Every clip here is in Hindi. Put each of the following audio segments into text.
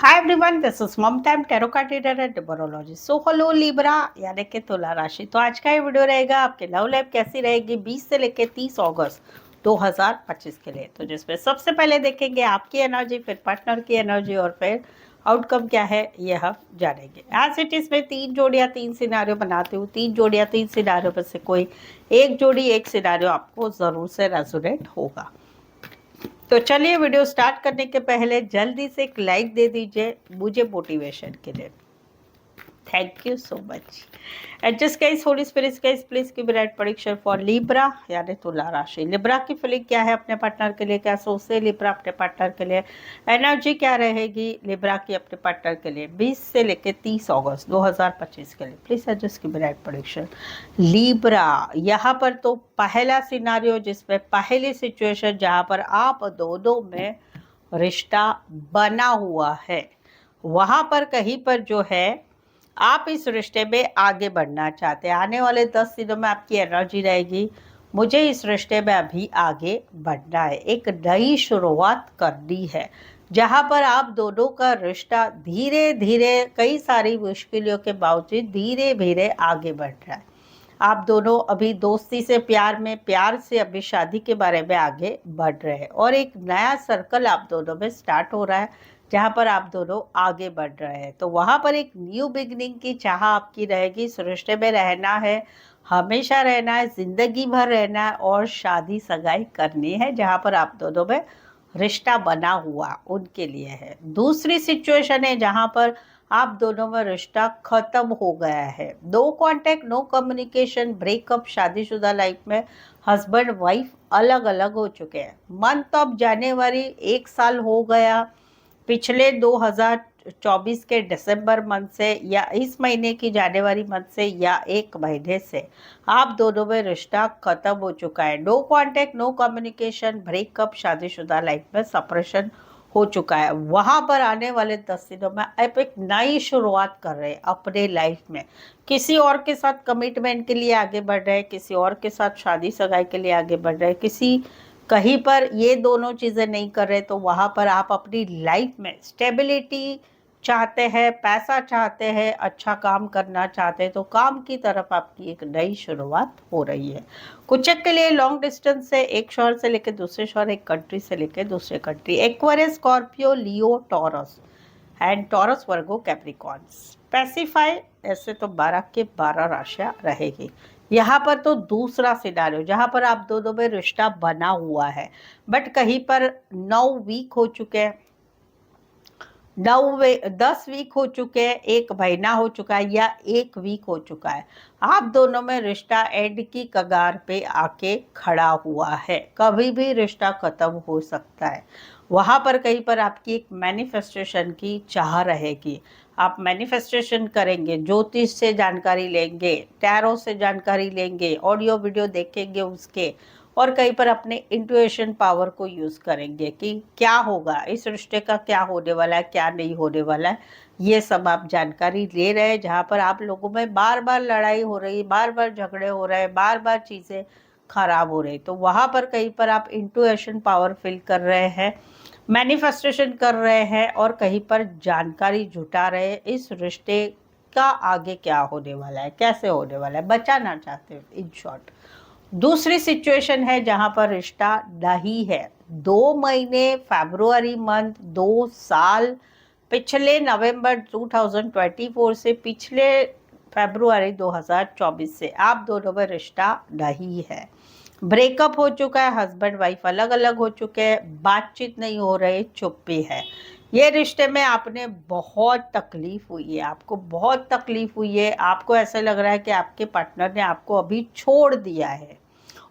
Hi everyone, this is Mamta tarot card reader and numerology. So hello Libra यानी कि तुला राशि। तो आज का ये वीडियो रहेगा आपके लव लाइफ कैसी रहेगी 20 से लेकर 30 अगस्त 2025 के लिए। तो जिसमें सबसे पहले देखेंगे आपकी एनर्जी, फिर पार्टनर की एनर्जी और फिर आउटकम क्या है ये हम जानेंगे। एज इट इज में 3 जोड़ियाँ 3 सिनारियो बनाती हूँ। 3 जोड़ियाँ 3 सिनारियो में से कोई एक जोड़ी एक सिनारियो आपको ज़रूर से रेजोनेट होगा। तो चलिए वीडियो स्टार्ट करने के पहले जल्दी से एक लाइक दे दीजिए मुझे मोटिवेशन के लिए। Thank you so much. Adjust guys, holy spirits guys, please give right prediction for Libra यानी तुला राशि। लिब्रा की फीलिंग क्या है अपने पार्टनर के लिए, क्या सोचते हैं लिब्रा अपने पार्टनर के लिए, एनर्जी क्या रहेगी लिब्रा की अपने पार्टनर के लिए 20 से लेकर 30 अगस्त 2025 के लिए। Please adjust give right prediction Libra. यहाँ पर तो पहला सिनारियो जिसमें पहली सिचुएशन जहाँ पर आप दोनों में रिश्ता बना हुआ है, वहाँ पर कहीं पर जो है आप इस रिश्ते में आगे बढ़ना चाहते हैं। आने वाले 10 दिनों में आपकी एनर्जी रहेगी, मुझे इस रिश्ते में अभी आगे बढ़ना है, एक नई शुरुआत करनी है, जहाँ पर आप दोनों का रिश्ता धीरे धीरे कई सारी मुश्किलों के बावजूद धीरे धीरे आगे बढ़ रहा है। आप दोनों अभी दोस्ती से प्यार में, प्यार से अभी शादी के बारे में आगे बढ़ रहे हैं और एक नया सर्कल आप दोनों में स्टार्ट हो रहा है जहाँ पर आप दोनों आगे बढ़ रहे हैं। तो वहाँ पर एक न्यू बिगनिंग की चाह आपकी रहेगी। इस रिश्ते में रहना है, हमेशा रहना है, जिंदगी भर रहना है और शादी सगाई करनी है जहाँ पर आप दोनों में रिश्ता बना हुआ उनके लिए है। दूसरी सिचुएशन है जहाँ पर आप दोनों में रिश्ता खत्म हो गया है, no contact, no communication, breakup, शादीशुदा लाइफ में हस्बैंड वाइफ अलग अलग हो चुके हैं। मंथ ऑफ जनवरी 1 साल हो गया, पिछले 2024 के दिसंबर मंथ से या इस महीने की जनवरी मंथ से या 1 महीने से आप दोनों में रिश्ता खत्म हो चुका है। No contact, no communication, breakup, शादीशुदा लाइफ में सेपरेशन हो चुका है। वहाँ पर आने वाले 10 दिनों में आप एक नई शुरुआत कर रहे हैं अपने लाइफ में, किसी और के साथ कमिटमेंट के लिए आगे बढ़ रहे हैं, किसी और के साथ शादी सगाई के लिए आगे बढ़ रहे हैं, किसी कहीं पर ये दोनों चीज़ें नहीं कर रहे तो वहाँ पर आप अपनी लाइफ में स्टेबिलिटी चाहते हैं, पैसा चाहते हैं, अच्छा काम करना चाहते हैं। तो काम की तरफ आपकी एक नई शुरुआत हो रही है। कुछ के लिए लॉन्ग डिस्टेंस से एक शहर से लेकर दूसरे शहर, एक कंट्री से लेकर दूसरे country, Aquarius, Scorpio, Leo, taurus and taurus, Virgo, Capricorn. Specify ऐसे तो 12 के 12 राशियां रहेगी। यहाँ पर तो दूसरा सिनारियो जहाँ पर आप दोनों में रिश्ता बना हुआ है बट कहीं पर 9 वीक हो चुके हैं, 10 वीक हो चुके हैं, 1 महीना हो चुका है या 1 वीक हो चुका है, आप दोनों में रिश्ता एंड की कगार पे आके खड़ा हुआ है। कभी भी रिश्ता खत्म हो सकता है। वहाँ पर कहीं पर आपकी एक मैनिफेस्टेशन की चाह रहेगी, आप मैनिफेस्टेशन करेंगे, ज्योतिष से जानकारी लेंगे, टैरो से जानकारी लेंगे, ऑडियो वीडियो देखेंगे उसके, और कहीं पर अपने इंट्यूशन पावर को यूज़ करेंगे कि क्या होगा, इस रिश्ते का क्या होने वाला है, क्या नहीं होने वाला है, ये सब आप जानकारी ले रहे हैं। जहाँ पर आप लोगों में बार बार लड़ाई हो रही, बार बार झगड़े हो रहे हैं, बार बार चीज़ें खराब हो रही, तो वहाँ पर कहीं पर आप इंट्यूशन पावर फिल कर रहे हैं, मैनिफेस्टेशन कर रहे हैं और कहीं पर जानकारी जुटा रहे हैं इस रिश्ते का आगे क्या होने वाला है, कैसे होने वाला है, बचाना चाहते हैं इन शॉर्ट। दूसरी सिचुएशन है जहां पर रिश्ता नहीं है, 2 महीने, फरवरी मंथ, 2 साल, पिछले नवंबर 2024 से पिछले फरवरी 2024 से आप दोनों में रिश्ता नहीं है। ब्रेकअप हो चुका है, हस्बैंड वाइफ अलग अलग हो चुके हैं, बातचीत नहीं हो रही, चुप्पी है। ये रिश्ते में आपने बहुत तकलीफ हुई है, आपको बहुत तकलीफ हुई है, आपको ऐसा लग रहा है कि आपके पार्टनर ने आपको अभी छोड़ दिया है,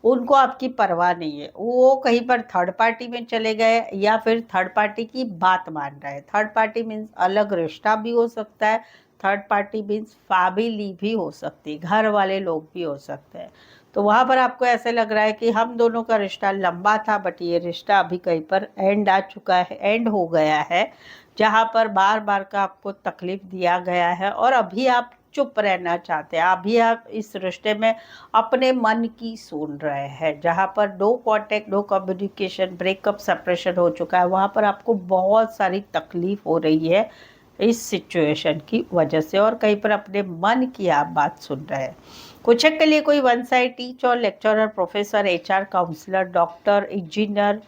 उनको आपकी परवाह नहीं है, वो कहीं पर थर्ड पार्टी में चले गए या फिर थर्ड पार्टी की बात मान रहे हैं। थर्ड पार्टी मीन्स अलग रिश्ता भी हो सकता है, थर्ड पार्टी मीन्स फैमिली भी हो सकती है, घर वाले लोग भी हो सकते हैं। तो वहाँ पर आपको ऐसे लग रहा है कि हम दोनों का रिश्ता लंबा था बट ये रिश्ता अभी कहीं पर एंड आ चुका है, एंड हो गया है, जहाँ पर बार बार का आपको तकलीफ दिया गया है और अभी आप चुप रहना चाहते हैं, अभी आप इस रिश्ते में अपने मन की सुन रहे हैं। जहाँ पर no contact, no communication, breakup, separation हो चुका है, वहाँ पर आपको बहुत सारी तकलीफ हो रही है इस सिचुएशन की वजह से, और कहीं पर अपने मन की आप बात सुन रहे हैं। कुछ के लिए कोई one side teacher, lecturer, professor, HR, counsellor, doctor, engineer,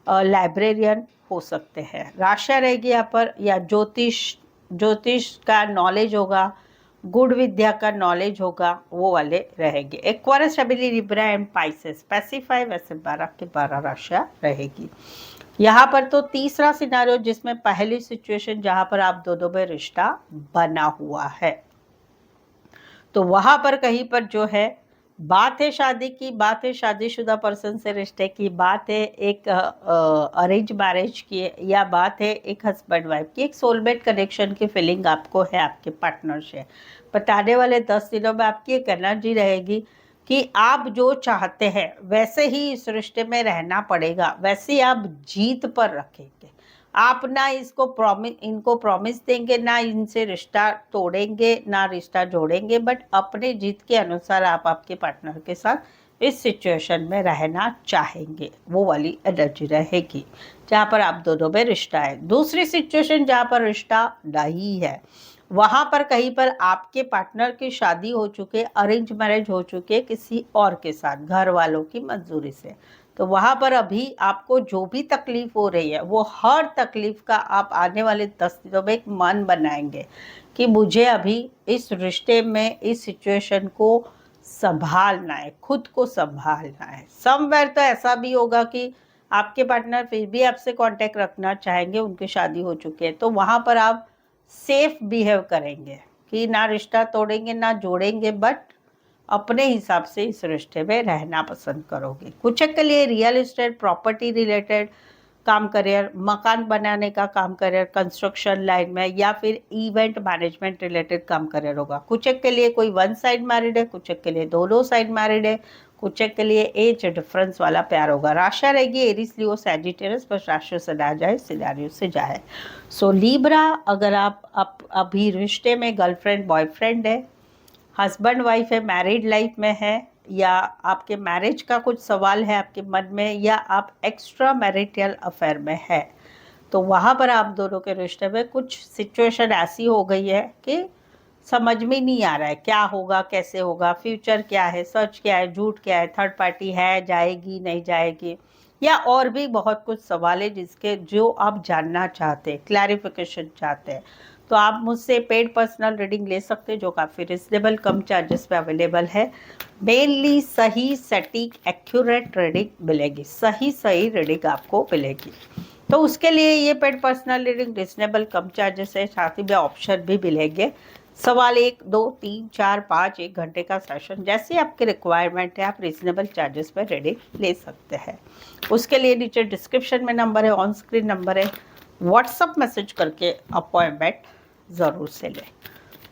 librarian हो सकते हैं। राशि रहेगी यहाँ पर, या ज्योतिष का नॉलेज होगा, गुड़ विद्या का नॉलेज होगा, वो वाले रहेंगे। Aquarius, stability, Libra and Pisces specify, वैसे 12 के 12 राशियाँ रहेगी। यहाँ पर तो तीसरा सिनारियो जिसमें पहली सिचुएशन जहाँ पर आप दोनों में रिश्ता बना हुआ है, तो वहाँ पर कहीं पर जो है बात है शादी की, बात है शादीशुदा पर्सन से रिश्ते की, बात है एक अरेंज मैरिज की, या बात है एक हस्बैंड वाइफ की, एक सोलमेट कनेक्शन की फीलिंग आपको है आपके पार्टनर से। बताने वाले 10 दिनों में आपकी एक एनर्जी रहेगी कि आप जो चाहते हैं वैसे ही इस रिश्ते में रहना पड़ेगा, वैसे ही आप जीत पर रखेंगे। आप ना इनको प्रॉमिस देंगे, ना इनसे रिश्ता तोड़ेंगे, ना रिश्ता जोड़ेंगे, बट अपने जीत के अनुसार आप आपके पार्टनर के साथ इस सिचुएशन में रहना चाहेंगे, वो वाली एनर्जी रहेगी जहाँ पर आप दोनों में रिश्ता है। दूसरी सिचुएशन जहाँ पर रिश्ता नहीं है, वहाँ पर कहीं पर आपके पार्टनर की शादी हो चुके, अरेंज मैरिज हो चुके किसी और के साथ घर वालों की मंजूरी से, तो वहाँ पर अभी आपको जो भी तकलीफ हो रही है वो हर तकलीफ का आप आने वाले 10 दिनों में एक मन बनाएंगे कि मुझे अभी इस रिश्ते में इस सिचुएशन को संभालना है, खुद को संभालना है। समवेयर तो ऐसा भी होगा कि आपके पार्टनर फिर भी आपसे कांटेक्ट रखना चाहेंगे, उनकी शादी हो चुकी है, तो वहाँ पर आप सेफ बिहेव करेंगे कि ना रिश्ता तोड़ेंगे ना जोड़ेंगे, बट अपने हिसाब से इस रिश्ते में रहना पसंद करोगे। कुछ के लिए रियल एस्टेट, प्रॉपर्टी रिलेटेड काम, करियर, मकान बनाने का काम, करियर, कंस्ट्रक्शन लाइन में, या फिर इवेंट मैनेजमेंट रिलेटेड काम, करियर होगा। कुछ के लिए कोई वन साइड मैरिड है, कुछ के लिए दोनों साइड मैरिड है, कुछ के लिए एज डिफरेंस वाला प्यार होगा। राशि रहेगी एरिस, लियो, सैजिटेरियस, बस राशियों से ना जाए, सिनारियो से जाए। सो लीब्रा, अगर आप अभी रिश्ते में गर्लफ्रेंड बॉयफ्रेंड है, हस्बैंड वाइफ है, मैरिड लाइफ में है, या आपके मैरिज का कुछ सवाल है आपके मन में, या आप एक्स्ट्रा मैरिटल अफेयर में है, तो वहाँ पर आप दोनों के रिश्ते में कुछ सिचुएशन ऐसी हो गई है कि समझ में नहीं आ रहा है क्या होगा, कैसे होगा, फ्यूचर क्या है, सच क्या है, झूठ क्या है, थर्ड पार्टी है, जाएगी नहीं जाएगी, या और भी बहुत कुछ सवाल है जिसके जो आप जानना चाहते हैं, क्लैरिफिकेशन चाहते हैं, तो आप मुझसे पेड पर्सनल रीडिंग ले सकते हैं जो काफ़ी रिजनेबल कम चार्जेस पे अवेलेबल है। मेनली सही सटीक एक्यूरेट रीडिंग मिलेगी, सही रीडिंग आपको मिलेगी, तो उसके लिए ये पेड पर्सनल रीडिंग रिजनेबल कम चार्जेस है, साथ ही में ऑप्शन भी मिलेंगे। सवाल 1, 2, 3, 4, 5, 1 घंटे का सेशन, जैसे आपकी रिक्वायरमेंट है आप रिजनेबल चार्जेस पर रीडिंग ले सकते हैं। उसके लिए नीचे डिस्क्रिप्शन में नंबर है, ऑन स्क्रीन नंबर है, व्हाट्सअप मैसेज करके अपॉइंटमेंट ज़रूर से लें।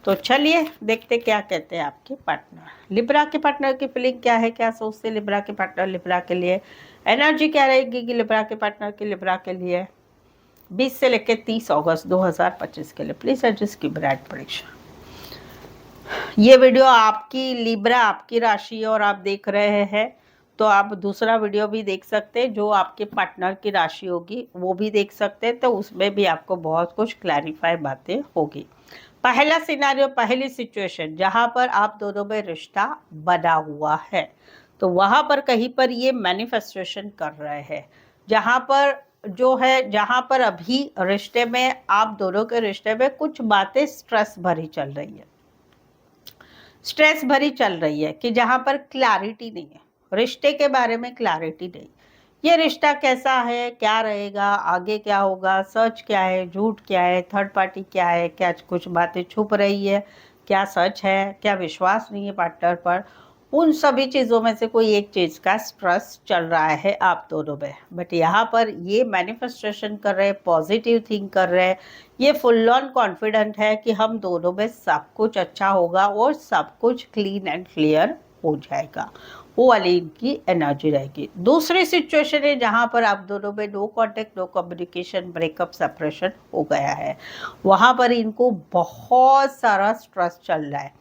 तो चलिए देखते क्या कहते हैं आपके पार्टनर। लिब्रा के पार्टनर की फीलिंग क्या है, क्या सोचते हैं लिब्रा के पार्टनर, लिब्रा के लिए एनर्जी क्या रहेगी कि लिब्रा के पार्टनर की लिब्रा के लिए 20 से लेकर 30 अगस्त 2025 के लिए। प्लीज़ एडजस्ट की ब्राइट प्रेडिक्शन। ये वीडियो आपकी लिब्रा, आपकी राशि और आप देख रहे हैं, तो आप दूसरा वीडियो भी देख सकते हैं जो आपके पार्टनर की राशि होगी, वो भी देख सकते हैं, तो उसमें भी आपको बहुत कुछ क्लैरिफाई बातें होगी। पहला सिनारियो, पहली सिचुएशन जहाँ पर आप दोनों में रिश्ता बना हुआ है, तो वहाँ पर कहीं पर ये मैनिफेस्टेशन कर रहे हैं, जहाँ पर अभी रिश्ते में, आप दोनों के रिश्ते में कुछ बातें स्ट्रेस भरी चल रही है कि जहाँ पर क्लैरिटी नहीं है, रिश्ते के बारे में क्लैरिटी नहीं, ये रिश्ता कैसा है, क्या रहेगा, आगे क्या होगा, सच क्या है, झूठ क्या है, थर्ड पार्टी क्या है, क्या कुछ बातें छुप रही है, क्या सच है, क्या विश्वास नहीं है पार्टनर पर, उन सभी चीज़ों में से कोई एक चीज़ का स्ट्रेस चल रहा है आप दोनों में। बट यहाँ पर ये मैनिफेस्टेशन कर रहे हैं, पॉजिटिव थिंक कर रहे हैं, ये फुल ऑन कॉन्फिडेंट है कि हम दोनों में सब कुछ अच्छा होगा और सब कुछ क्लीन एंड क्लियर हो जाएगा। वो वाली इनकी एनर्जी रहेगी। दूसरी सिचुएशन है जहाँ पर आप दोनों में no contact, no communication, breakup, separation हो गया है। वहाँ पर इनको बहुत सारा स्ट्रेस चल रहा है,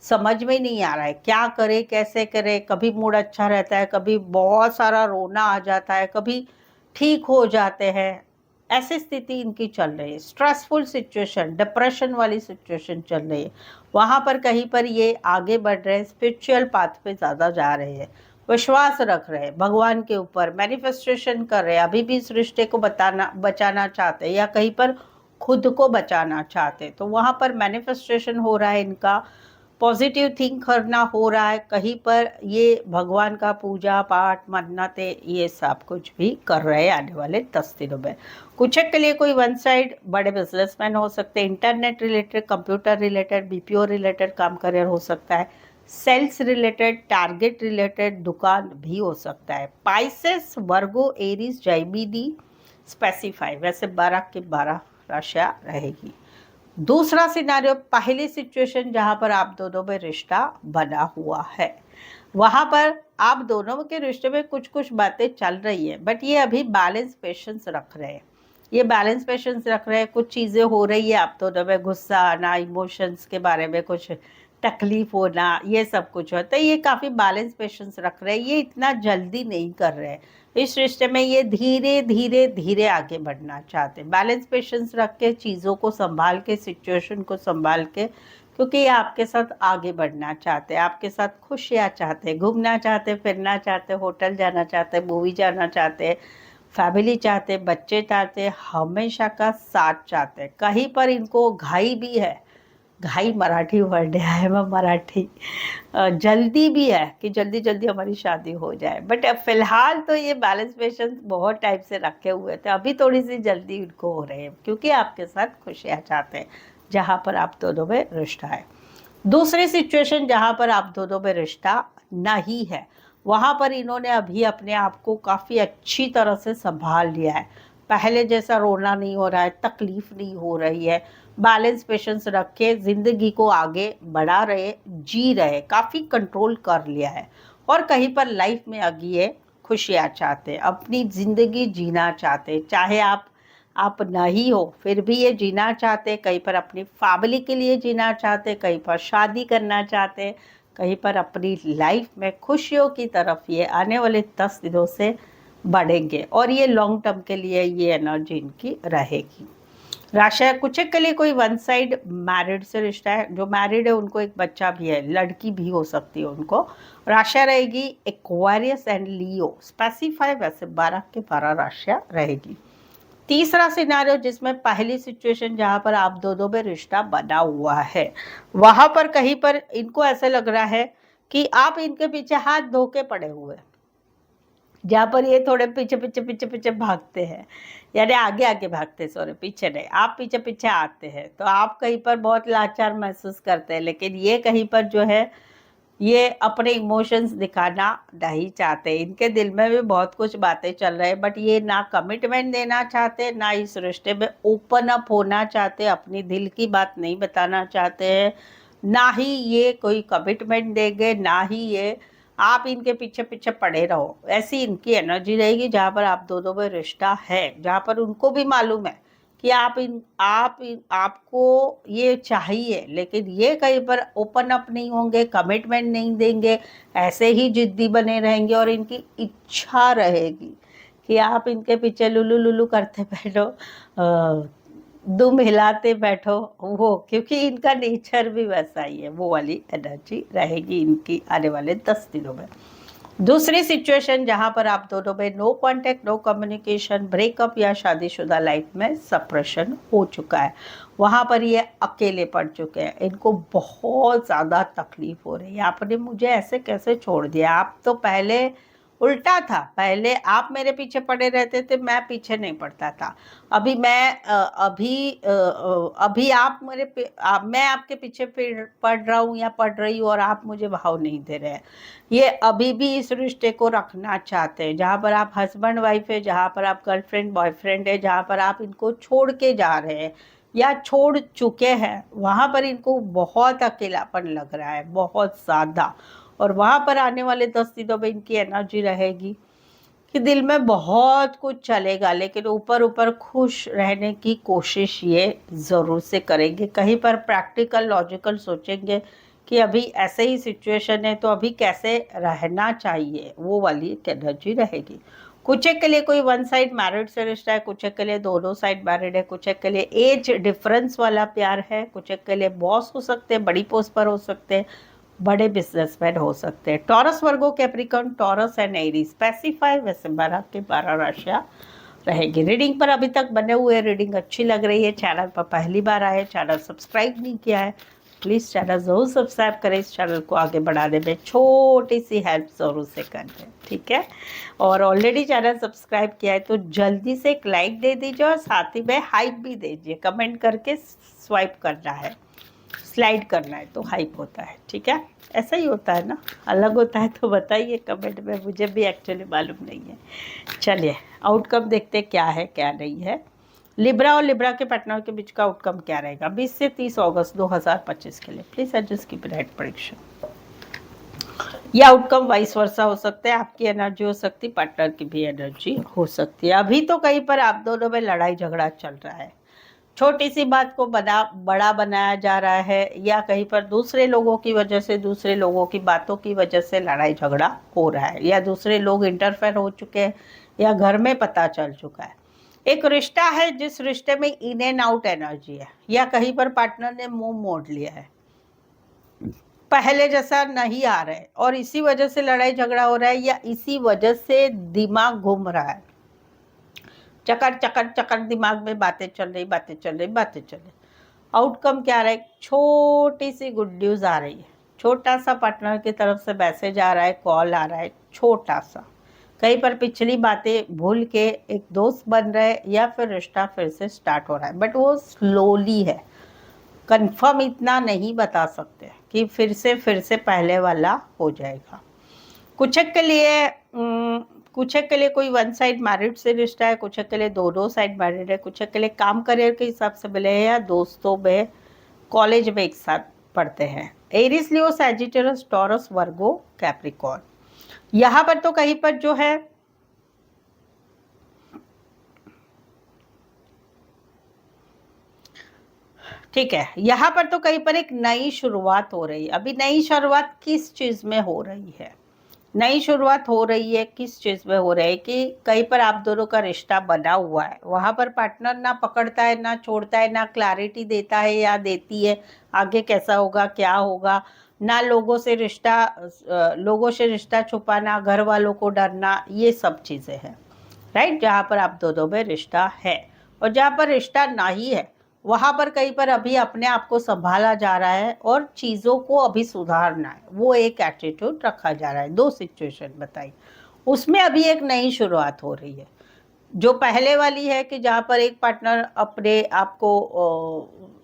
समझ में नहीं आ रहा है क्या करे कैसे करे। कभी मूड अच्छा रहता है, कभी बहुत सारा रोना आ जाता है, कभी ठीक हो जाते हैं। ऐसी स्थिति इनकी चल रही है, स्ट्रेसफुल सिचुएशन, डिप्रेशन वाली सिचुएशन चल रही है। वहाँ पर कहीं पर ये आगे बढ़ रहे हैं, स्पिरिचुअल पाथ पे ज़्यादा जा रहे हैं, विश्वास रख रहे हैं भगवान के ऊपर, मैनिफेस्टेशन कर रहे हैं, अभी भी इस रिश्ते को बचाना चाहते हैं या कहीं पर खुद को बचाना चाहते हैं। तो वहाँ पर मैनिफेस्टेशन हो रहा है इनका, पॉजिटिव थिंक करना हो रहा है, कहीं पर ये भगवान का पूजा पाठ मन्नतें ये सब कुछ भी कर रहे हैं आने वाले 10 दिनों में। कुछ के लिए कोई वन साइड बड़े बिजनेसमैन हो सकते हैं, internet related, computer related, BPO related काम करियर हो सकता है, सेल्स रिलेटेड, टारगेट रिलेटेड दुकान भी हो सकता है। पाइसेस, वर्गो, एरीज, जेमिनी स्पेसिफाई, वैसे 12 की 12 राशियां रहेगी। दूसरा सिनारियो, पहली सिचुएशन जहां पर आप दोनों में रिश्ता बना हुआ है, वहां पर आप दोनों के रिश्ते में कुछ कुछ बातें चल रही है, बट ये अभी बैलेंस पेशेंस रख रहे हैं। ये बैलेंस पेशेंस रख रहे हैं, कुछ चीज़ें हो रही है आप दोनों में, गुस्सा आना, इमोशंस के बारे में कुछ तकलीफ होना, ये सब कुछ होता है। ये काफ़ी बैलेंस पेशेंस रख रहे हैं, ये इतना जल्दी नहीं कर रहे हैं इस रिश्ते में, ये धीरे धीरे धीरे आगे बढ़ना चाहते हैं। बैलेंस पेशेंस रख के, चीज़ों को संभाल के, सिचुएशन को संभाल के, क्योंकि ये आपके साथ आगे बढ़ना चाहते हैं, आपके साथ खुशियाँ चाहते हैं, घूमना चाहते हैं, फिरना चाहते हैं, होटल जाना चाहते हैं, मूवी जाना चाहते हैं, फैमिली चाहते हैं, बच्चे चाहते हैं, हमेशा का साथ चाहते हैं। कहीं पर इनको घाई भी है, घाई मराठी वर्ड है, मैं मराठी, जल्दी भी है कि जल्दी जल्दी हमारी शादी हो जाए, बट फिलहाल तो ये बैलेंस पेशेंस बहुत टाइम से रखे हुए थे, अभी थोड़ी सी जल्दी इनको हो रहे हैं क्योंकि आपके साथ खुशियाँ चाहते हैं जहाँ पर आप दोनों में रिश्ता है। दूसरी सिचुएशन जहाँ पर आप दोनों में रिश्ता नहीं है, वहाँ पर इन्होंने अभी अपने आप को काफ़ी अच्छी तरह से संभाल लिया है। पहले जैसा रोना नहीं हो रहा है, तकलीफ नहीं हो रही है, बैलेंस पेशेंस रख के ज़िंदगी को आगे बढ़ा रहे, जी रहे, काफ़ी कंट्रोल कर लिया है। और कहीं पर लाइफ में आगे ये खुशियाँ चाहते हैं, अपनी ज़िंदगी जीना चाहते हैं, चाहे आप नहीं हो फिर भी ये जीना चाहते, कहीं पर अपनी फैमिली के लिए जीना चाहते, कहीं पर शादी करना चाहते, कहीं पर अपनी लाइफ में खुशियों की तरफ ये आने वाले 10 दिनों से बढ़ेंगे और ये लॉन्ग टर्म के लिए ये एनर्जी इनकी रहेगी। राशि कुछ के लिए कोई वन साइड मैरिड से रिश्ता है, जो मैरिड है उनको एक बच्चा भी है, लड़की भी हो सकती है उनको। राशि रहेगी एक्वारियस एंड लियो, स्पेसिफाई वैसे 12 के 12 राशियाँ रहेगी। तीसरा सिनारियो जिसमें पहली सिचुएशन जहाँ पर आप दोनों में रिश्ता बना हुआ है, वहाँ पर कहीं पर इनको ऐसा लग रहा है कि आप इनके पीछे हाथ धो के पड़े हुए, जहाँ पर ये थोड़े पीछे पीछे पीछे पीछे भागते हैं, यानी आगे आगे भागते, सॉरी पीछे नहीं, आप पीछे पीछे आते हैं, तो आप कहीं पर बहुत लाचार महसूस करते हैं, लेकिन ये कहीं पर जो है ये अपने इमोशंस दिखाना नहीं चाहते। इनके दिल में भी बहुत कुछ बातें चल रहे हैं, बट ये ना कमिटमेंट देना चाहते, ना इस रिश्ते में ओपन अप होना चाहते, अपनी दिल की बात नहीं बताना चाहते हैं, ना ही ये कोई कमिटमेंट देंगे, ना ही ये आप इनके पीछे पीछे पड़े रहो। ऐसी इनकी एनर्जी रहेगी जहाँ पर आप दोनों में रिश्ता है, जहाँ पर उनको भी मालूम है कि आपको ये चाहिए, लेकिन ये कहीं पर ओपन अप नहीं होंगे, कमिटमेंट नहीं देंगे, ऐसे ही जिद्दी बने रहेंगे और इनकी इच्छा रहेगी कि आप इनके पीछे लुलु लुलु करते बैठो, दुम हिलाते बैठो, वो क्योंकि इनका नेचर भी वैसा ही है, वो वाली एनर्जी रहेगी इनकी आने वाले 10 दिनों में। दूसरी सिचुएशन जहाँ पर आप दोनों में no contact, no communication, breakup या शादीशुदा लाइफ में सेपरेशन हो चुका है, वहाँ पर ये अकेले पड़ चुके हैं, इनको बहुत ज़्यादा तकलीफ हो रही है। आपने मुझे ऐसे कैसे छोड़ दिया, आप तो पहले उल्टा था, पहले आप मेरे पीछे पड़े रहते थे, मैं पीछे नहीं पड़ता था। अभी अभी आप मैं आपके पीछे पड़ रहा हूँ या पड़ रही हूँ और आप मुझे भाव नहीं दे रहे हैं। ये अभी भी इस रिश्ते को रखना चाहते हैं, जहाँ पर आप हस्बैंड वाइफ है, जहाँ पर आप गर्लफ्रेंड बॉयफ्रेंड है, जहाँ पर आप इनको छोड़ के जा रहे हैं या छोड़ चुके हैं, वहाँ पर इनको बहुत अकेलापन लग रहा है, बहुत ज़्यादा। और वहाँ पर आने वाले 10 दिनों में इनकी एनर्जी रहेगी कि दिल में बहुत कुछ चलेगा, लेकिन ऊपर ऊपर खुश रहने की कोशिश ये ज़रूर से करेंगे। कहीं पर प्रैक्टिकल लॉजिकल सोचेंगे कि अभी ऐसे ही सिचुएशन है तो अभी कैसे रहना चाहिए, वो वाली एक एनर्जी रहेगी। कुछ एक के लिए कोई वन साइड मैरिड से रिश्ता है, कुछ एक के लिए दोनों साइड मैरिड है, कुछ एक के लिए एज डिफरेंस वाला प्यार है, कुछ एक के लिए बॉस हो सकते हैं, बड़ी पोस्ट पर हो सकते हैं, बड़े बिजनेसमैन हो सकते हैं। Taurus, Virgo, Capricorn, taurus and Aries specify वैसे 12 के 12 राशियाँ रहेगी। रीडिंग पर अभी तक बने हुए रीडिंग अच्छी लग रही है, चैनल पर पहली बार आए, चैनल सब्सक्राइब नहीं किया है, प्लीज़ चैनल ज़रूर सब्सक्राइब करें। इस चैनल को आगे बढ़ाने में छोटी सी हेल्प ज़रूर से करें, ठीक है। और ऑलरेडी चैनल सब्सक्राइब किया है तो जल्दी से एक लाइक दे दीजिए और साथ ही में हाइप भी दीजिए। कमेंट करके स्वाइप करना है, स्लाइड करना है तो हाइप होता है, ठीक है। ऐसा ही होता है ना, अलग होता है तो बताइए कमेंट में, मुझे भी एक्चुअली मालूम नहीं है। चलिए आउटकम देखते क्या है क्या नहीं है। लिब्रा और लिब्रा के पार्टनर के बीच का आउटकम क्या रहेगा 20 से 30 अगस्त 2025 के लिए। Please adjust keep right prediction. ये आउटकम वाइस वर्सा हो सकता है, आपकी एनर्जी हो सकती है, पार्टनर की भी एनर्जी हो सकती है। अभी तो कहीं पर आप दोनों में लड़ाई झगड़ा चल रहा है, छोटी सी बात को बड़ा बनाया जा रहा है, या कहीं पर दूसरे लोगों की वजह से, दूसरे लोगों की बातों की वजह से लड़ाई झगड़ा हो रहा है, या दूसरे लोग इंटरफेयर हो चुके हैं, या घर में पता चल चुका है। एक रिश्ता है जिस रिश्ते में इन एंड आउट एनर्जी है, या कहीं पर पार्टनर ने मुंह मोड़ लिया है, पहले जैसा नहीं आ रहा है और इसी वजह से लड़ाई झगड़ा हो रहा है, या इसी वजह से दिमाग घूम रहा है, चकर चकर चकर दिमाग में बातें चल रही, बातें चल रही, बातें चल रही। आउटकम क्या रहा है, छोटी सी गुड न्यूज़ आ रही है, छोटा सा पार्टनर की तरफ से मैसेज आ रहा है, कॉल आ रहा है, छोटा सा। कहीं पर पिछली बातें भूल के एक दोस्त बन रहे हैं, या फिर रिश्ता फिर से स्टार्ट हो रहा है, बट वो स्लोली है, कंफर्म इतना नहीं बता सकते कि फिर से पहले वाला हो जाएगा। कुछ के लिए कोई वन साइड मैरिड से रिश्ता है, कुछ के लिए दोनों साइड मैरिड है, कुछ के लिए काम करियर के हिसाब से मिले हैं, या दोस्तों में कॉलेज में एक साथ पढ़ते हैं। एरिस, लियो, सैजिटेरियस, टॉरस, वर्गो, कैप्रिकॉर्न। यहाँ पर तो कहीं पर जो है ठीक है, यहाँ पर तो कहीं पर एक नई शुरुआत हो रही है। अभी नई शुरुआत किस चीज में हो रही है, नई शुरुआत हो रही है किस चीज में हो रही है कि कहीं पर आप दोनों का रिश्ता बना हुआ है, वहां पर पार्टनर ना पकड़ता है, ना छोड़ता है, ना क्लैरिटी देता है या देती है आगे कैसा होगा क्या होगा, ना लोगों से रिश्ता छुपाना, घर वालों को डरना, ये सब चीजें हैं, राइट। जहाँ पर आप दोनों में रिश्ता है और जहाँ पर रिश्ता नहीं है, वहां पर कहीं पर अभी अपने आप को संभाला जा रहा है और चीज़ों को अभी सुधारना है, वो एक एटीट्यूड रखा जा रहा है। दो सिचुएशन बताई, उसमें अभी एक नई शुरुआत हो रही है। जो पहले वाली है कि जहाँ पर एक पार्टनर अपने आप को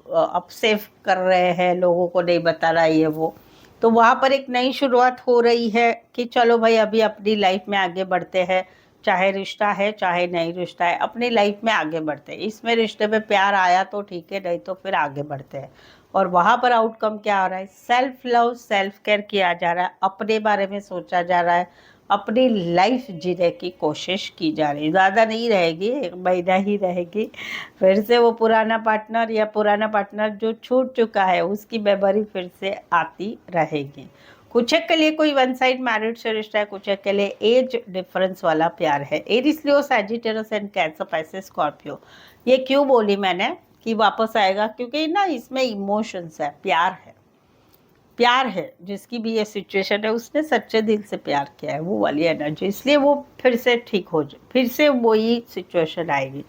अप सेफ कर रहे हैं, लोगों को नहीं बता रहा है ये वो, तो वहाँ पर एक नई शुरुआत हो रही है कि चलो भाई अभी अपनी लाइफ में आगे बढ़ते हैं, चाहे रिश्ता है चाहे नहीं रिश्ता है, अपनी लाइफ में आगे बढ़ते हैं। इसमें रिश्ते में प्यार आया तो ठीक है, नहीं तो फिर आगे बढ़ते हैं। और वहाँ पर आउटकम क्या हो रहा है, सेल्फ लव सेल्फ केयर किया जा रहा है, अपने बारे में सोचा जा रहा है, अपनी लाइफ जीने की कोशिश की जा रही है। ज़्यादा नहीं रहेगी, 1 महीना ही रहेगी, फिर से वो पुराना पार्टनर या पुराना पार्टनर जो छूट चुका है उसकी मेमोरी फिर से आती रहेगी। कुछ एक के लिए कोई वन साइड मैरिड से रिश्ता है, कुछ एक के लिए एज डिफरेंस वाला प्यार है। Aries, Leo, Sagittarius and Cancer, Pisces, Scorpio. ये क्यों बोली मैंने कि वापस आएगा, क्योंकि ना इसमें इमोशंस है, प्यार है, जिसकी भी ये सिचुएशन है उसने सच्चे दिल से प्यार किया है, वो वाली एनर्जी, इसलिए वो फिर से ठीक हो जाए, फिर से वही सिचुएशन आएगी।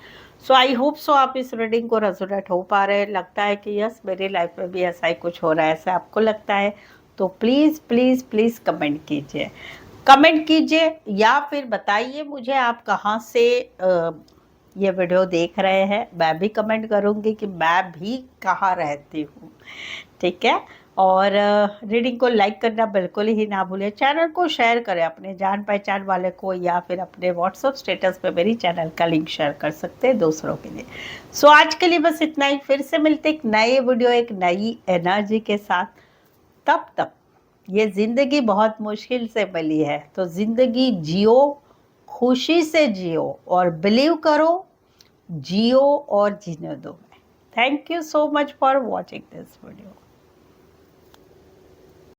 सो आई होप सो आप इस रीडिंग को रेजोनेट हो पा रहे हैं। लगता है कि यस मेरी लाइफ में भी ऐसा ही कुछ हो रहा है, ऐसा आपको लगता है तो प्लीज़ प्लीज़ प्लीज़ कमेंट कीजिए या फिर बताइए मुझे आप कहाँ से ये वीडियो देख रहे हैं। मैं भी कमेंट करूँगी कि मैं भी कहाँ रहती हूँ, ठीक है। और रीडिंग को लाइक करना बिल्कुल ही ना भूलें, चैनल को शेयर करें अपने जान पहचान वाले को, या फिर अपने व्हाट्सएप स्टेटस पे मेरी चैनल का लिंक शेयर कर सकते हैं दूसरों के लिए। सो आज के लिए बस इतना ही, फिर से मिलते एक नए वीडियो एक नई एनर्जी के साथ। तब तक ये ज़िंदगी बहुत मुश्किल से मिली है, तो ज़िंदगी जियो, खुशी से जियो और बिलीव करो, जियो और जीने दो। Thank you so much for watching this video.